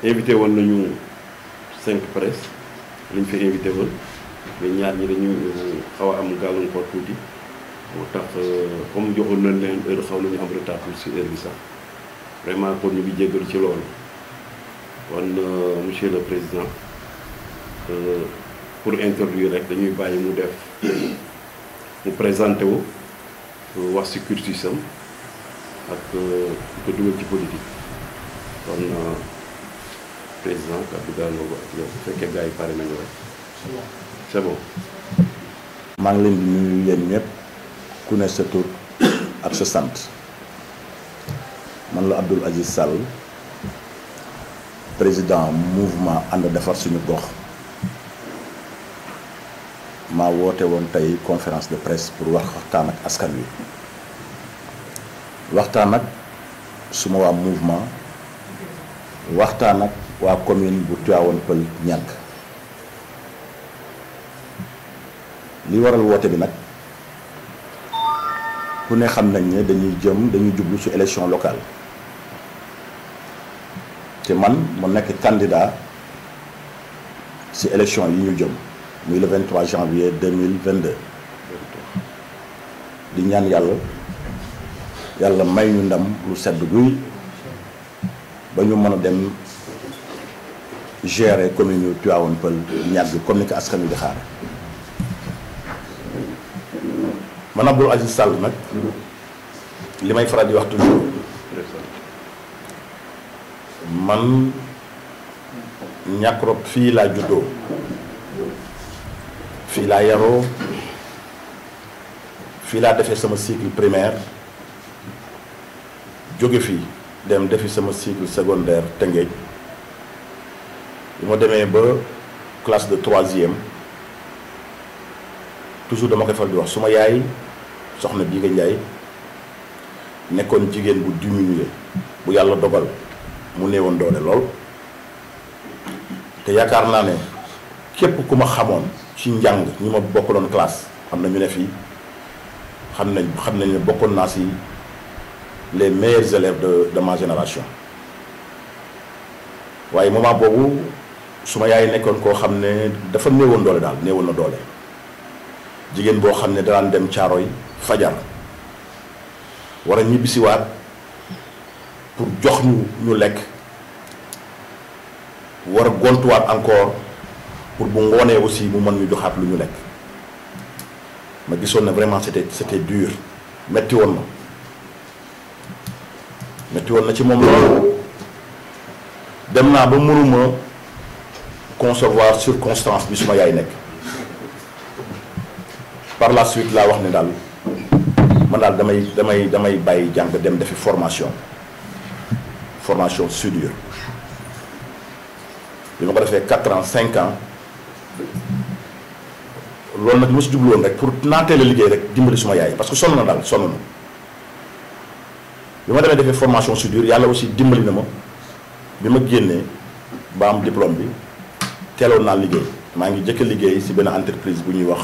invité woon nañu 5 presse lañ fi invité woon mais ñaar ñi dañu xaw a am gàllankoor tuuti moo tax comme joxoon nañ leen heure xaw nañu am retard ci heure bi sax vraiment kon ñu ngi jéggalu ci loolu kon monsieur le président pour introduire rek dañuy bàyyi mu def mu présenté wu wax ci cursusam ak ko dugal ci politique kon président kàddu gaa nga ko ak yow bu fekkee gars yi pare nañu rek c'est bon. maa ngi leen di nuyu yéen ñëpp ku ne sa tur ak sa sant man la Abdoul Aziz Sall président mouvement ànd defar suñu gox maa woote woon tey conférence de presse pour waxtaan ak askan wi waxtaan ak suma waa mouvement waxtaan ak waa commune bu Tivaouane Peulh Niague li waral woote bi nag ku ne xam nañ ne dañuy jublu ci élection locale te man mu nekk candidat ci élection yi ñu jëm muy le 23 janvier 2022 di ñaan yàlla may ñu ndam lu sedd guy ba ñu mën a dem gérer commune yu Tivaouane Peulh Niague comme ni ko askan wi di xaar man Abdoul Aziz Sall nag li may faral di wax toujours man Niakrop fii laa juddoo fii laa yaroo fii laa defee sama cycle primaire jóge fii dem defi sama cycle secondaire Tëngéej bi ma demee ba classe de 3e toujours dama koy faral di wax suma yaay soxna bii nga Njaay nekkoon jigéen bu diminué bu yàlla dogal mu néewoon doole lool te yaakaar naa ne képp ku ma xamoon ci njàng ñi ma bokkaloon classe xam na ñu ne fii xam nañ ne bokkoon naa si les meilleurs élèves de ma génération waaye moment boobu suma yaay nekkoon koo xam ne dafa néewoon doole daal néewoon na doole jigéen boo xam ne daan dem Caaroy fajar war a ñibbisiwaat pour jox ñu lekk war a gontuwaat encore pour bu ngoonee aussi mu mën ñu joxaat lu ñu lekk ma gisoon ne vraiment c'était dur metti woon na ci moom loolu dem naa ba mënuma concevoir circonstance bi suma yaay nekk par la suite laa wax ne daal man daal damay bàyyi jàng dem defi formation soudure bi ma ko defee 4 ans 5 ans loolu nag ma si jubluwoon rek pour naateel a liggéey rek dimbali suma yaay parce que sonn na bi ma demee defee formation soudure yàlla aussi dimbali na ma bi ma génnee ba am diplôme bi teeloon naa liggéey maa ngi jëkk liggéey si benn entreprise bu ñuy wax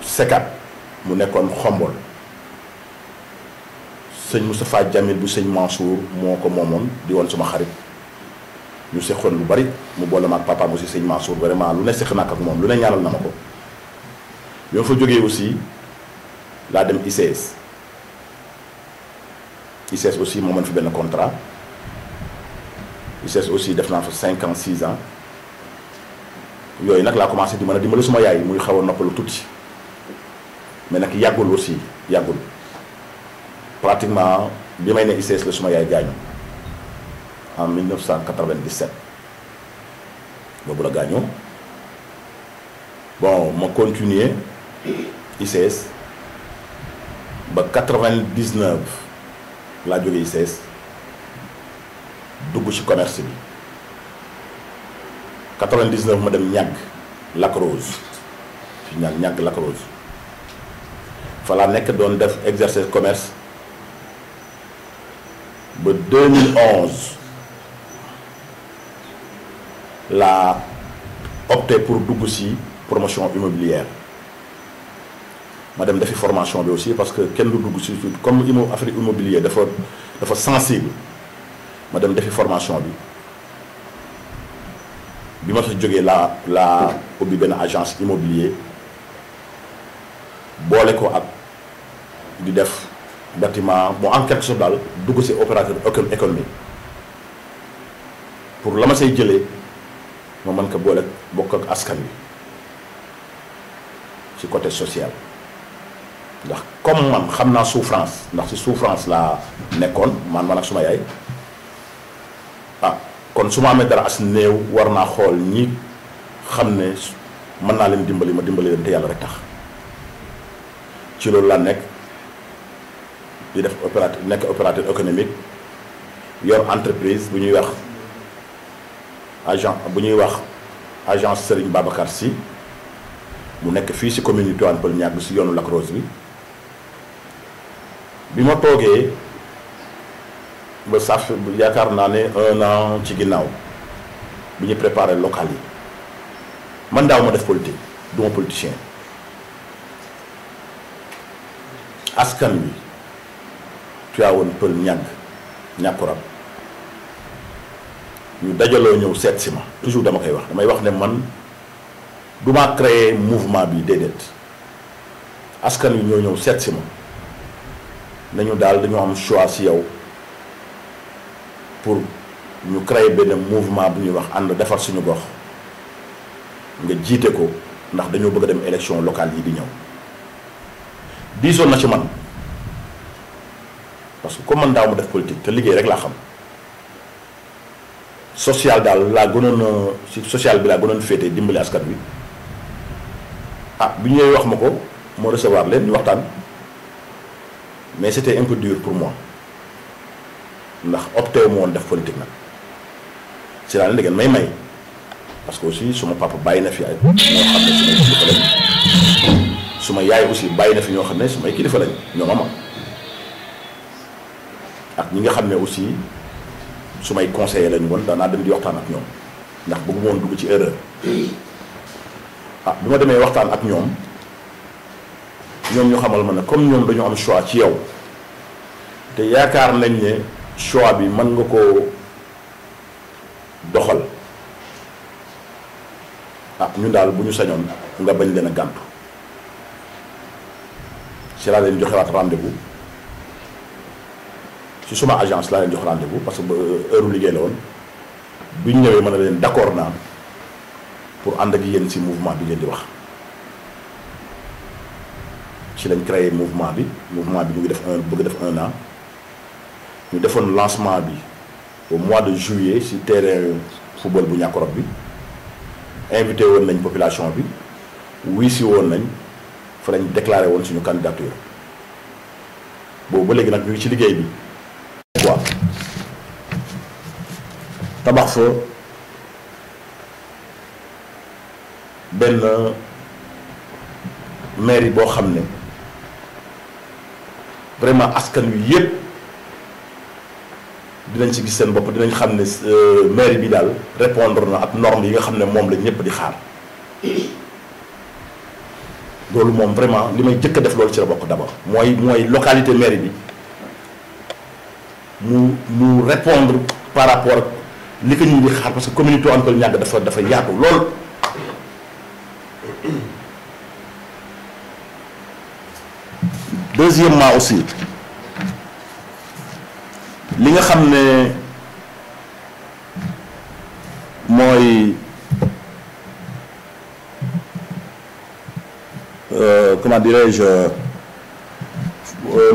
Sekat mu nekkoon Xombol sëñ Moustapha Jamil bu sëñ Mansour moo ko moomoon di woon suma xarit ñu seqoon lu bari mu boole ma ak papaam aussi sëñ Mansour vraiment lu ne seq naa ak moom lu ne ñaanal na ma ko bi ma fa jógee aussi laa dem ICS aussi moo mën fi benn contrat ICS aussi def naa fa 5 ans 6 ans yooyu nag laa commencé di mën a dimbali suma yaay muy xaw a noppalu tuuti mais nag yàggul pratiquement bi may ne ICS la suma yaay gaañu en 1997 boobu la gaañoo bon ma continuer ICS ba 99 laa jóge ICS dugg ci commerce bi 99 ma dem Niague Lac Rose fi Niague Lac Rose fa laa nekk doon def exercer commerce ba 2011 laa opté pour dugg ci promotion immobilière ma dem defi formation bi aussi parce que kenn du dugg si comme affaire immobilier dafa sensible ma dem defi formation bi ma fa jógee laa ubbi benn agence immobilier boole ko ak di def bâtiment bon en quelque sorte daal dugg si opérateur économique pour la ma say jëlee ma mën ko boole bokk ak askan wi ci côté social ndax comme man xam naa souffrance ndax ci souffrance laa nekkoon man ak suma yaay kon su ma amee dara as néew war naa xool ñi xam ne mën naa leen dimbali ma dimbali leen te yàlla rek tax ci loolu laa nekk di def opérateur économique yor entreprise bu ñuy wax agence Serigne Babacar Sy mu nekk fii ci commune Tivaouane Peulh Niaga bi ci yoonu Lac Rose bi ma toogee ba saf yaakaar naa ne 1 an ci ginnaaw bi ñu préparé local yi man daaw ma def politique du ma politicien askan wi Tivaouane Peulh Niaga ñàkkurab ñu dajaloo ñëw seet si ma toujours damay wax ne man du ma créer mouvement bi déedéet askan wi ñoo ñëw seet si ma nañu daal dañoo am choix si yow pour ñu créer benn mouvement bu ñuy wax ànd defar suñu gox nga jiite ko ndax dañoo bëgg a dem élection locale yi di ñëw diisoon na ci man parce que comme man daaw ma def politique te liggéey rek laa xam social daal laa gënoon ci social bi laa gënoon féete dimbali askan wi bi ñëwee wax ma ko moo recevoir leen ñu waxtaan mais c'était un peu dur pour moi ndax opté wu ma woon def politique nag ci laa leen da ngeen may parce que aussi suma papa bàyyi na fi ay ñoo xam ne sumay kilifa lañ suma yaay aussi bàyyi na fi ñoo xam ne sumay kilifa lañ ñoom ama ak ñi nga xam ne aussi sumay conseiller lañu woon danaa dem di waxtaan ak ñoom ndax bëgguma woon dugg ci erreur bi ma demee waxtaan ak ñoom ñu xamal ma ne comme ñoom dañu am choix ci yow te yaakaar nañ ne choix bi mën nga koo doxal ñun daal bu ñu sañoon nga bañ leen a gàntu ci laa leen joxewaat rendez-vous ci suma agence laa leen jox rendez-vous parce que heure liggéey la woon bi ñu ñëwee mën na leen d'accord naa pour ànd ak yéen ci mouvement bi ngeen di wax ci lañ créé mouvement bi ñu ngi bëgg def 1 an ñu defoon lancement bi au mois de juillet ci terrain football bu Niakoulrab bi invité woon nañ population bi wuy si woon nañ fa lañ déclaré woon suñu candidature boobu ba léegi nag ñu ngi ci liggéey bi quoi tabax fa benn mairie boo xam ne vraiment askan wi yépp dinañ ci gis seen bopp dinañ xam ne mairie bi daal répondre na ak normes yi nga xam ne moom la ñëpp di xaar loolu moom vraiment li may jëkk a def loolu ci la bokk d'abord mooy localité mairie bi mu répondre par rapport ak li ko ñu di xaar parce que communauté Tivaouane Peulh Niaga dafa yaatu lool. Deuxièmement aussi li nga xam ne mooy comment dirais-je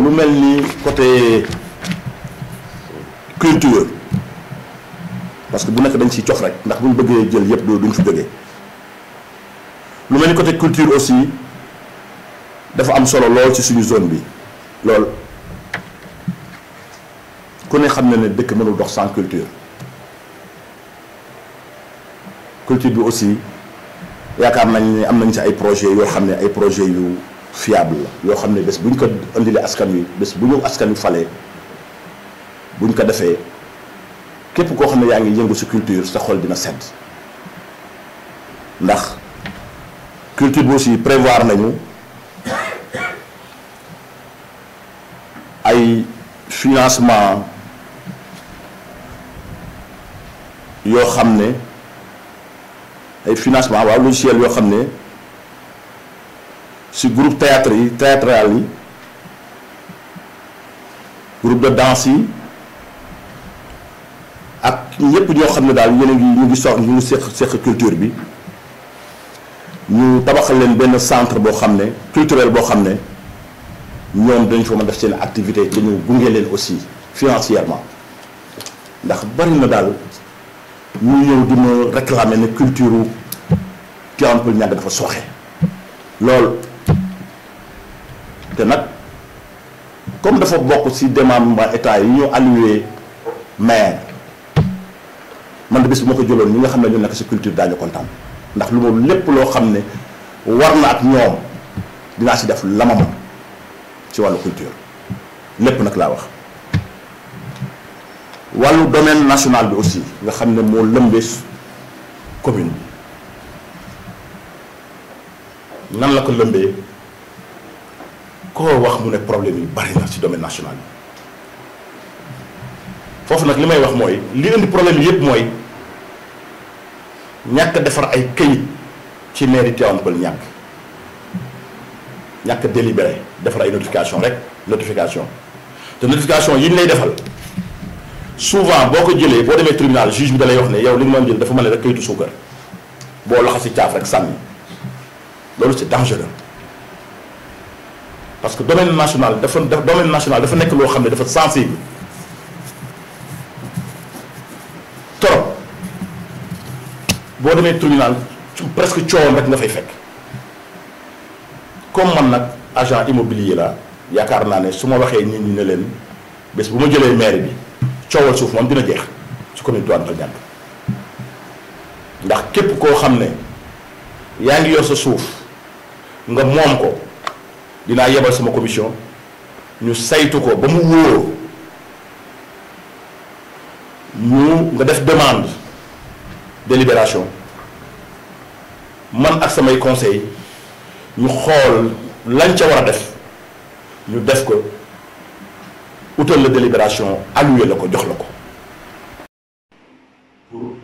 lu mel ni côté culture parce que bu nekk dañ ciy cof rek ndax bu ñu bëggee jël yëpp duñ fi jógee lu mel ni côté culture aussi dafa am solo lool ci suñu zone bi lool ku ne xam na ne dëkk mënul dox sans culture bi aussi yaakaar nañ ne am nañ ci ay projets yoo xam ne ay projets yu fiable la yoo xam ne bés bu ñu ko indilee askan wi bés bu ñu askan wi falee bu ñu ko defee képp koo xam ne yaa ngi yëngu ci culture sa xol dina sedd ndax culture bi aussi prévoir nañu ay financement yoo xam ne ay financement waaw logiciel yoo xam ne si groupe théâtral yi groupe de danse yi ak ñëpp ñoo xam ne daal yéen a ngi ñu ngi seq culture bi ñu tabaxal leen benn centre boo xam ne culturel boo xam ne ñoom dañ fa mën def seen activité te ñu gunge leen aussi financièrement ndax bari na daal ñu ñëw di ma réclamer ne culture Tivaouane Peulh Niaga dafa sooxe lool te nag comme dafa bokk ci démembrement état yi ñu alloué maire man de bés bu ma ko jëloon ñi nga xam ne ñu nekk ci culture daañu kontaan ndax lu ma lépp loo xam ne war na ak ñoom dinaa ci def lamama ci wàllu culture lépp nag laa wax wàllu domaine national bi aussi nga xam ne moo lëmbee commune bi nan la ko lëmbee koo wax mu ne problème yi bari na ci domaine national bi foofu nag li may wax mooy li indi problème yi yépp mooy ñàkk defar ay këyit ci mairie Tivaouane Peulh Niaga ñàkk délibéré defar ay notification rek notification te notification yi ñu lay defal souvent boo ko jëlee boo demee tribunal juge bi da lay wax ne yow li nga mën jël dafa mel ne rek këyitu suukar boo laxa si caaf rek sànni loolu c'est dangereux parce que domaine national dafa nekk loo xam ne dafa sensible trop boo demee tribunal presque coowam rek nga fay fekk comme man nag agent immobilier la yaakaar naa ne su ma waxee nit ñi ne leen bés bu ma jëlee maire bi coowal suuf moom dina jeex ci commune Tivaouane Peulh Niaga ndax képp koo xam ne yaa ngi yor sa suuf nga moom ko dinaa yebal sama commission ñu saytu ko ba mu wóor nga def demande délibération man ak samay conseil ñu xool lañ ca war a def ñu def ko utal la délibération alloué la ko jox la ko. pour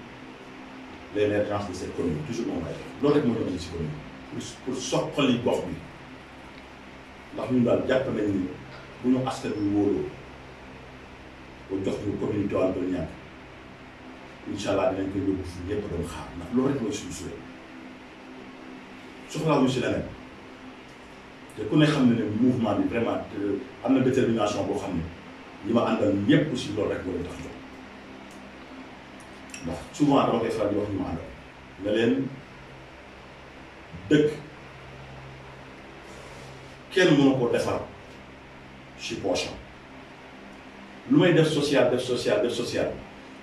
l'émergence de cette commune toujours moom lay def loolu rek moo ñu ci commune pour soqali gox bi ndax ñun daal jàpp nañ ni bu ñu askan wi wóoloo ba jox ñu commune Tivaouane Peulh Niaga incha allah dinañ koy yóbbu fu ñëpp doon xaar ndax loolu rek mooy suñu suwee soxlaa ñu si leneen te ku ne xam ne ne mouvement bi vraiment am na détermination boo xam ne ñi ma àndal ñëpp aussi loolu rek moo leen tax jox ndax souvent dama koy faral di wax ñu ma àndal ne leen dëkk kenn mënu ko defar ci poche lu may def social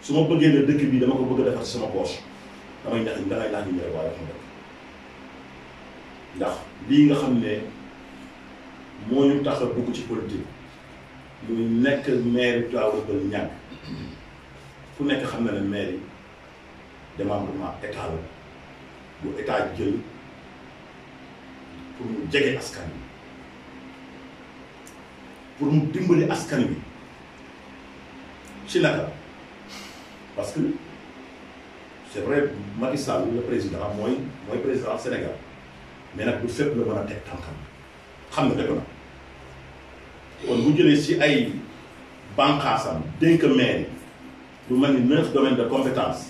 su ma bëggee ne dëkk bi dama ko bëgg a defar ci sama poche damay ñax ñu ñëw waaye xam dëkk ndax lii nga xam ne moo ñu tax a dugg ci politique muy nekk maire Tivaouane Peulh Niaga ku nekk xam na ne maire yi démembrement état la bu état jël pour mu jege askan wi pour mu dimbali askan wi ci naka parce que c'est vrai Macky Sall le président mooy président Sénégal mais nag du fépp la mën a teg tànkam xam nga dëgg na kon bu jëlee ci ay bànqaasam dénk maire lu mel ni 9 domaines de compétence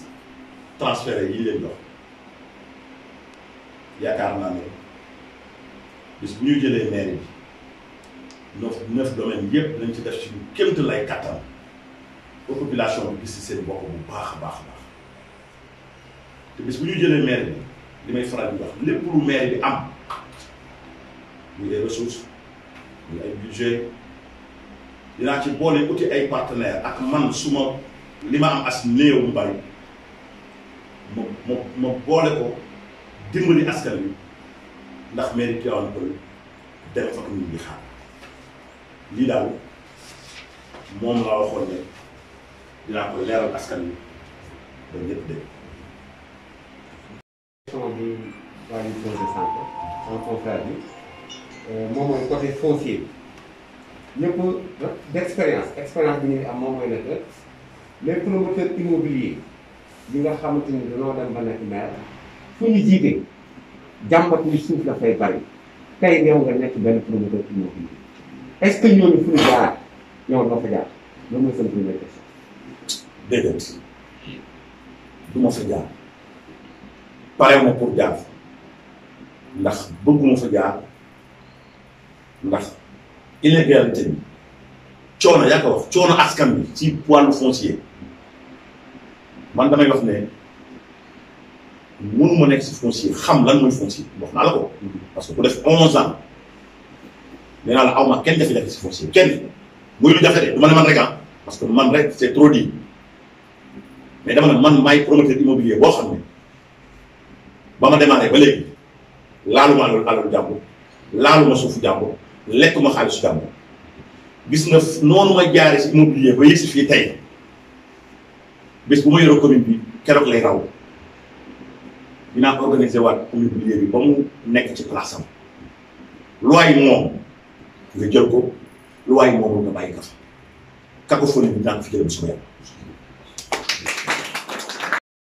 transférés yi leen jox yaakaar naa ne bis bu ñu jëlee maire bi 9 domaines yépp nañ ci def ci kémt lay kattan ba population bi gis ci seen bopp bu baax a baax a baax te bis bu ñu jëlee maire bi li may faral di wax lépp lu maire bi am muy ay ressources muy ay budget dinaa ci boole uti ay partenaires ak man suma li ma am as néew mu bari ma boole ko dimbali askan wi ndax mairie Tivaouane Peulh dem fa ko ñu ngi xaar lii daal moom laa waxoon ne dinaa ko leeral askan wi ba ñëpp dégg. question bi waa ñu posé sànq sama confrère bi moom mooy côté foncier ñëpp expérience bi ñuy am moom mooy nekk les promoteurs immobiliers yi nga xamante ni dañoo dem ba nekk maire fu ñu jiite jàmbat ni suuf dafay bari tey yow nga nekk benn promoteur immobilier est-ce que ñooñu fu ñu jaar yow doo fa jaar loolu mooy seen première question. déedéet du ma fa jaar pare ma pour jaar ndax bëgguma fa jaar ndax inégalité bi coono yaa ko wax coono askan bi ci wàllu foncier man damay wax ne mënuma nekk si foncier xam lan mooy foncier wax naa la ko parce que ku def 11 ans nee naa la aw ma kenn jafe-jafe si foncier kenn muy lu jafe de du ma ne man rek parce que man rek c'est trop dit mais dama ne man maay promoteur immobilier boo xam ne ba ma démarré ba léegi laaluma alalu jàmbur laaluma suufu jàmbur lekkuma xaalisu jàmbur gis nga noonu ma jaare si immobilier ba yëg si fii tey bés bu ma yoroo commune bi keroog lay raw dinaa organiser waat immobilier bi ba mu nekk ci place am loi yi moom nga jël ko loi yi moom nga bàyyi ka fa cacophonie bi dinaa ko fi jëlee bu suma yàlla.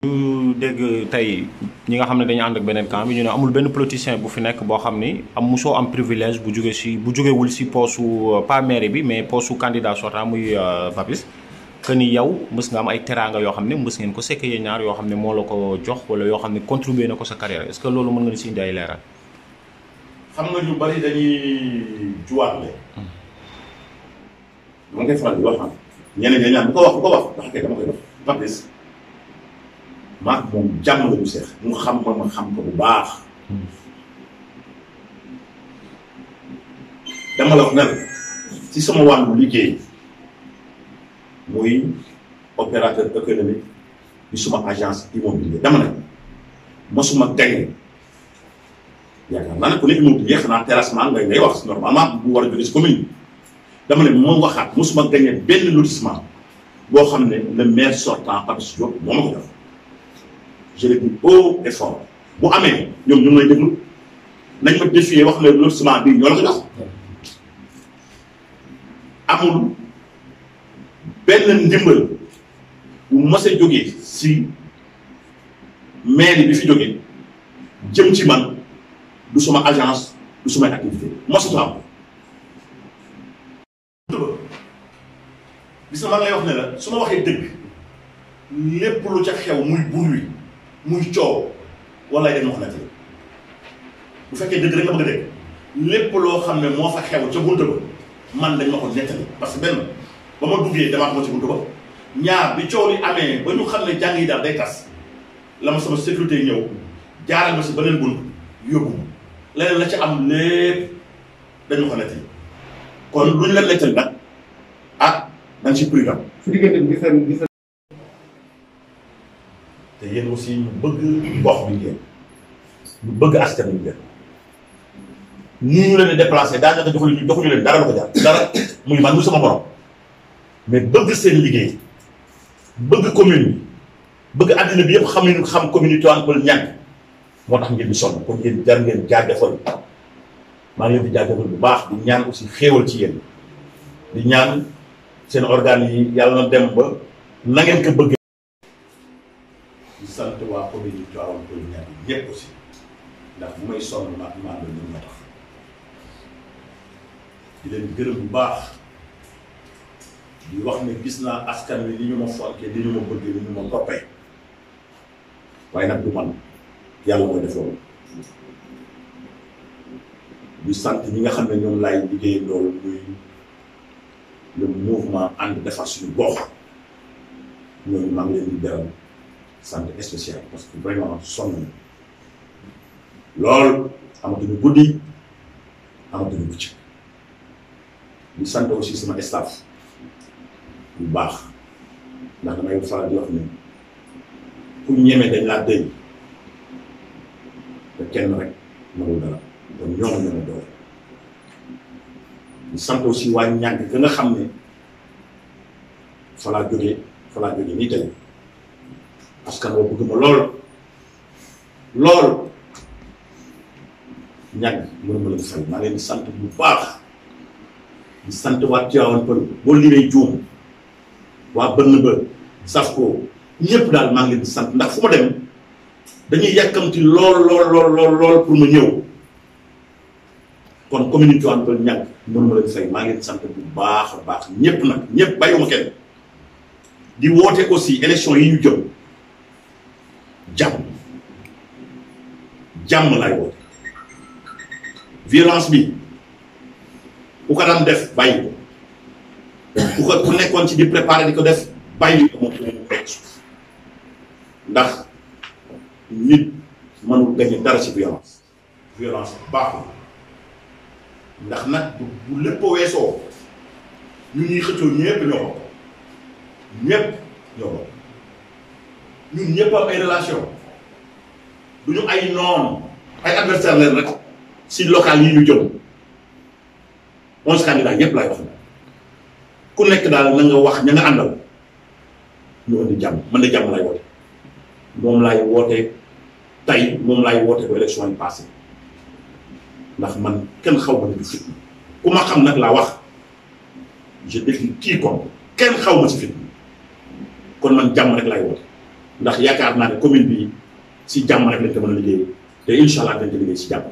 ñu dégg tey ñi nga xam ne dañu ànd ak beneen camp bi ñu ne amul benn politicien bu fi nekk boo xam ni mosoo am privilège bu jógewul si poosu pas mairie bi mais poosu candidat sortant muy Papis que ni yow mës nga am ay teraanga yoo xam ne mës ngeen ko sekkee yéen ñaar yoo xam ne moo la ko jox wala yoo xam ne contribué na ko sa carrière est-ce que loolu mën nga ni si indi ay leeral. xam nga ñu bari dañuy juwaatle. dama koy faral di wax ñeneen ñi ñaan bu ko wax ndax kay dama koy wax Papis maak moom jàmm la ñu seex mu xam ma xam ko bu baax dama la wax ne ci sama wàllu liggéey muy opérateur économique bi suma agence immobilier dama ne mosuma gagné yaakaar naa ne ku ne immobilier xanaa terrassement ngay wax normalement bu war a jóge si commune dama ne moo waxaat mosuma gagné benn lotissement boo xam ne le maire sortant Papis Diop moo ma ko def je le dis haut et fort bu amee ñoom ñu ngi lay déglu nañ ma défier wax ne lotissement bii ñoo la ko jox amul benn ndimbal bu mës a jógee si mairie bi fi jógee jëm ci man du suma agence du sumay activité mosut am gis nga man lay wax ne la su ma waxee dëgg lépp lu ca xew muy bruit muy coow wala dañ wax na ci bu fekkee dëgg rek nga bëgg a dégg lépp loo xam ne moo fa xew ca buntu ba man dañ ma ko nettali parce que benn ba ma duggee demaat moo ci buntu ba ñaar bi coow li amee ba ñu xam ne jàng yi daal day tas la ma sama sécurité ñëw jaaral ma si beneen bunt yóbbu ma leneen la ci am lépp dañ ma ko nettali kon lu ñu la nettali nag ah dañ ci prudent su diggante bi gis te yéen aussi ñu bëgg gox bi ngeen ñu bëgg askan bi ngeen nii ñu leen di déplacé daanaka joxuñu leen dara la ko jaar dara muy man muy sama borom mais bëgg seen liggéey bëgg commune bi bëgg àddina bi yëpp xam commune yi Tivaouane Peulh ñàkk moo tax ngeen di sonn kon ngeen jar ngeen jaajëfal maa ngi leen di jaajëfal bu baax di ñaan aussi xéewal ci yéen di ñaan seen organes yi yàlla na dem ba na ngeen ko bëgg. di sant waa commune yi Tivaouane Peulh ñàkk ñëpp aussi ndax bu may sonn maa la ñu ma tax di leen gërëm bu baax di wax ne gis naa askan wi li ñu ma fonke li ñu ma bëgg li ñu ma toppee waaye nag du man yàlla mooy def loolu di sant ñi nga xam ne ñoom laay liggéey loolu muy le mouvement ànd defar suñu gox ñooñu maa ngi leen di beral sant spécial parce que vraiment sonn na lool amatuñu guddi amatuñu bëccëg di sant aussi sama staff bu baax ndax damay faral di wax ne ku ñeme dañ laa dëy te kenn rek mënul dara kon ñoom ñoo doole di sant aussi waa ñàkk ga nga xam ne fa laa jógee nii tey askan woo bëgg ma lool ñàkk mënuma leen fay maa leen di sant bu baax di sant waa Tivaouane Peulh boo limee juum waa bënn ba Safko ñëpp daal maa ngi leen di sant ndax fu ma dem dañuy yàkkamti lool pour ma ñëw kon commune Tivaouane Peulh ñàkk mënuma leen fay maa ngi leen di sant bu baax a baax ñëpp nag ñëpp bàyyiwuma kenn di woote aussi élection yi ñu jëm jàmm laay woote violence bi ku ko daan def bàyyi ko ku nekkoon ci di préparer di ko def bàyyi ko moom ndax nit mënul gañe dara ci violence baaxul ndax nag bu lépp weesoo ñu ñuy xëccoo ñëpp ñoo bokk ñun ñëpp am ay relation du ñu ay noon ay adversaire leen rek si local yi ñu jëm 11 candidats ñëpp laay wax ku nekk daal na nga wax ña nga àndal ñu indi jàmm man de jàmm laay woote moom laay woote tey moom laay woote ko élection yi passé ndax man kenn xaw ma ne du fitna ku ma xam nag laa wax je défie quiconque kenn xaw ma si fitna kon man jàmm rek laay woote ndax yaakaar naa ne commune bi si jàmm rek lañ ko mën a liggéey te incha allah dañ ko liggéey si jàmm.